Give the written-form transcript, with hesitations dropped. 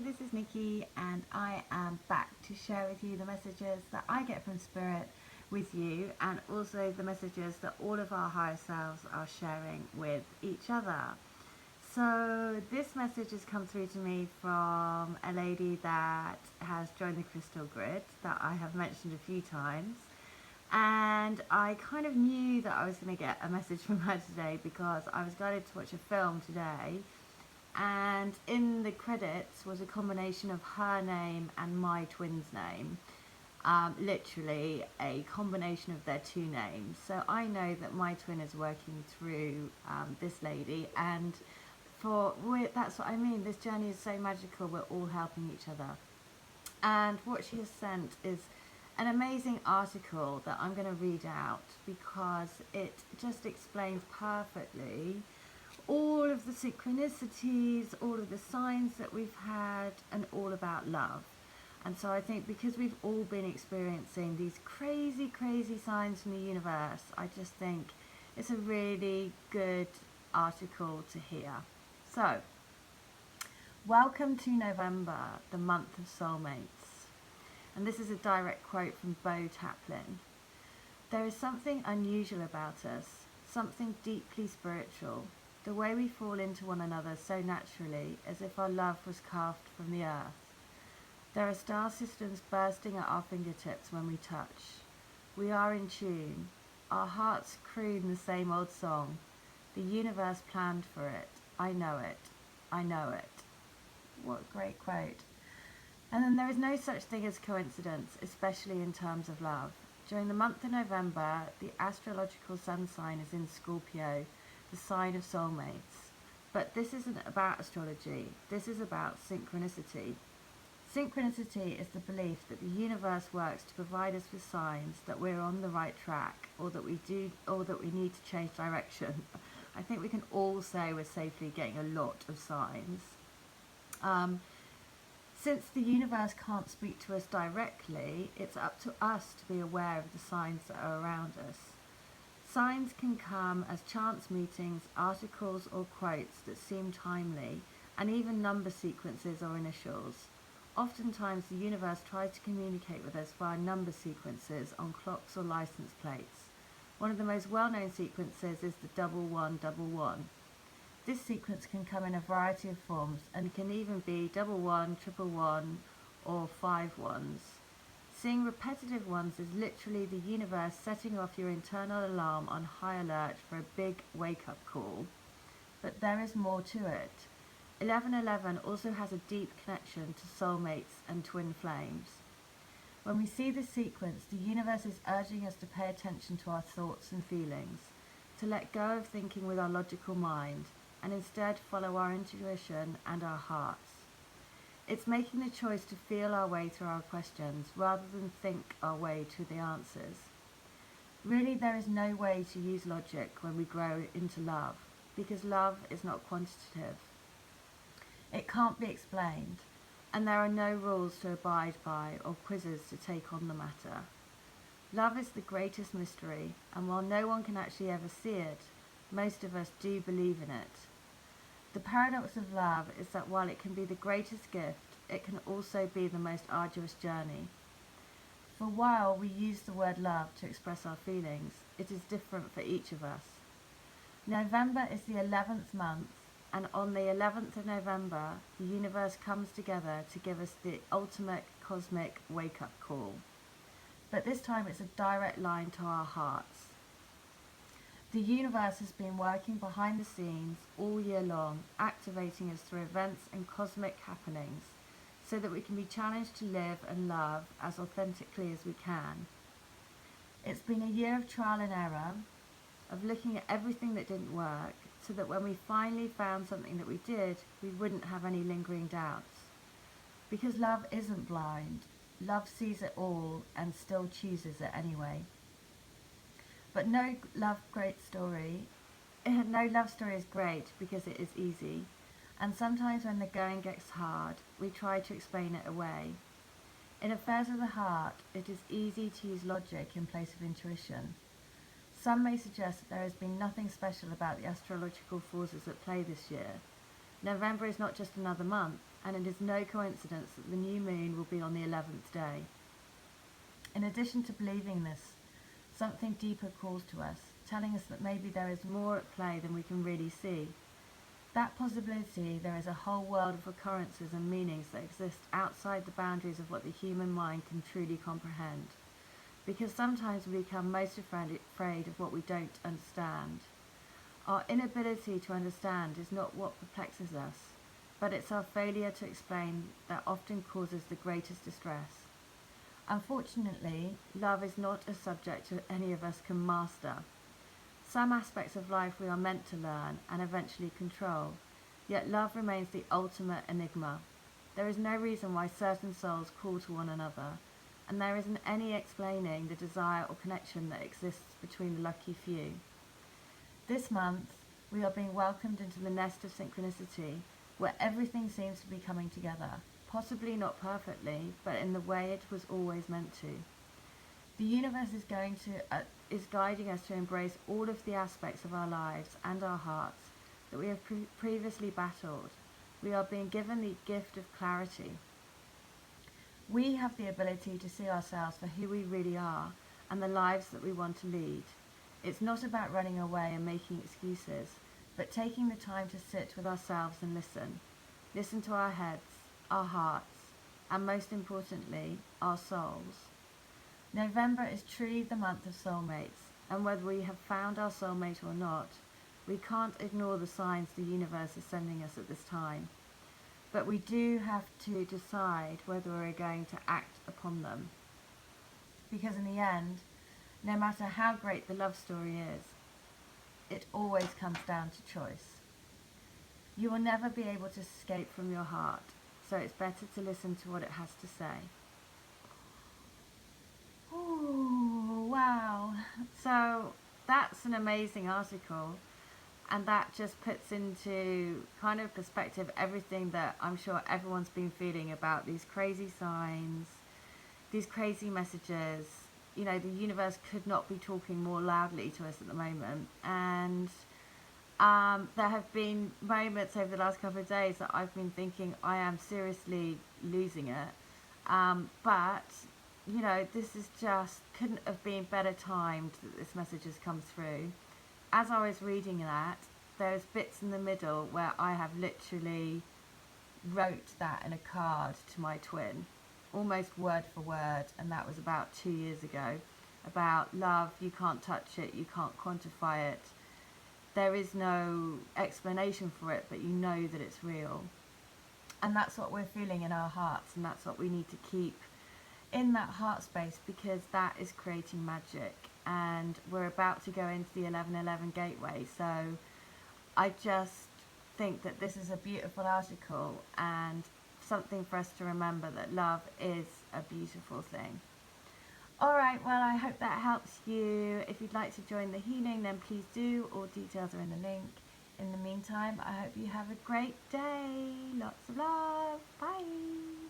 this is Nikki, and I am back to share with you the messages that I get from Spirit with you, and also the messages that all of our higher selves are sharing with each other. So this message has come through to me from a lady that has joined the Crystal Grid that I have mentioned a few times. And I kind of knew that I was going to get a message from her today because I was guided to watch a film today, and in the credits was a combination of her name and my twin's name. Literally a combination of their two names. So I know that my twin is working through this lady, and that's what I mean. This journey is so magical. We're all helping each other. And what she has sent is an amazing article that I'm going to read out because it just explains perfectly all of the synchronicities, all of the signs that we've had, and all about love. And so I think because we've all been experiencing these crazy, crazy signs from the universe, I just think it's a really good article to hear. So, welcome to November, the month of soulmates. And this is a direct quote from Bo Taplin. There is something unusual about us, something deeply spiritual, the way we fall into one another so naturally, as if our love was carved from the earth. There are star systems bursting at our fingertips when we touch. We are in tune. Our hearts croon the same old song. The universe planned for it. I know it. I know it. What a great quote. And then there is no such thing as coincidence, especially in terms of love. During the month of November, the astrological sun sign is in Scorpio, the sign of soulmates. But this isn't about astrology. This is about synchronicity. Synchronicity is the belief that the universe works to provide us with signs that we're on the right track, or that we need to change direction. I think we can all say we're safely getting a lot of signs. Since the universe can't speak to us directly, it's up to us to be aware of the signs that are around us. Signs can come as chance meetings, articles or quotes that seem timely, and even number sequences or initials. Oftentimes the universe tries to communicate with us via number sequences on clocks or license plates. One of the most well-known sequences is the 1111. This sequence can come in a variety of forms and can even be 11, 111 or 5 ones. Seeing repetitive ones is literally the universe setting off your internal alarm on high alert for a big wake-up call. But there is more to it. 1111 also has a deep connection to soulmates and twin flames. When we see this sequence, the universe is urging us to pay attention to our thoughts and feelings, to let go of thinking with our logical mind, and instead follow our intuition and our hearts. It's making the choice to feel our way through our questions rather than think our way to the answers. Really, there is no way to use logic when we grow into love, because love is not quantitative. It can't be explained, and there are no rules to abide by or quizzes to take on the matter. Love is the greatest mystery, and while no one can actually ever see it, most of us do believe in it. The paradox of love is that while it can be the greatest gift, it can also be the most arduous journey. For while we use the word love to express our feelings, it is different for each of us. November is the 11th month, and on the 11th of November, the universe comes together to give us the ultimate cosmic wake-up call. But this time it's a direct line to our hearts. The universe has been working behind the scenes all year long, activating us through events and cosmic happenings, so that we can be challenged to live and love as authentically as we can. It's been a year of trial and error, of looking at everything that didn't work, so that when we finally found something that we did, we wouldn't have any lingering doubts. Because love isn't blind. Love sees it all and still chooses it anyway. But no love story is great because it is easy. And sometimes when the going gets hard, we try to explain it away. In affairs of the heart, it is easy to use logic in place of intuition. Some may suggest that there has been nothing special about the astrological forces at play this year, November is not just another month, and it is no coincidence that the new moon will be on the 11th day. In addition to believing this, something deeper calls to us, telling us that maybe there is more at play than we can really see. That possibility, there is a whole world of occurrences and meanings that exist outside the boundaries of what the human mind can truly comprehend. Because sometimes we become most afraid of what we don't understand. Our inability to understand is not what perplexes us, but it's our failure to explain that often causes the greatest distress. Unfortunately, love is not a subject that any of us can master. Some aspects of life we are meant to learn and eventually control, yet love remains the ultimate enigma. There is no reason why certain souls call to one another, and there isn't any explaining the desire or connection that exists between the lucky few. This month, we are being welcomed into the nest of synchronicity, where everything seems to be coming together, possibly not perfectly, but in the way it was always meant to. The universe is guiding us to embrace all of the aspects of our lives and our hearts that we have previously battled. We are being given the gift of clarity. We have the ability to see ourselves for who we really are and the lives that we want to lead. It's not about running away and making excuses, but taking the time to sit with ourselves and listen. Listen to our heads, our hearts, and most importantly, our souls. November is truly the month of soulmates, and whether we have found our soulmate or not, we can't ignore the signs the universe is sending us at this time. But we do have to decide whether we're going to act upon them. Because in the end, no matter how great the love story is, it always comes down to choice. You will never be able to escape from your heart, so it's better to listen to what it has to say. Ooh, wow. So that's an amazing article, and that just puts into kind of perspective everything that I'm sure everyone's been feeling about these crazy signs, these crazy messages. You know, the universe could not be talking more loudly to us at the moment, and there have been moments over the last couple of days that I've been thinking I am seriously losing it, but you know, this is just couldn't have been better timed that this message has come through. As I was reading that, there's bits in the middle where I have literally wrote that in a card to my twin, almost word for word, and that was about 2 years ago, about love. You can't touch it, you can't quantify it, there is no explanation for it, but you know that it's real. And that's what we're feeling in our hearts, and that's what we need to keep in that heart space, because that is creating magic. And we're about to go into the 1111 gateway, so I just think that this is a beautiful article and something for us to remember, that love is a beautiful thing. Alright, well, I hope that helps you. If you'd like to join the healing, then please do. All details are in the link. In the meantime, I hope you have a great day. Lots of love. Bye.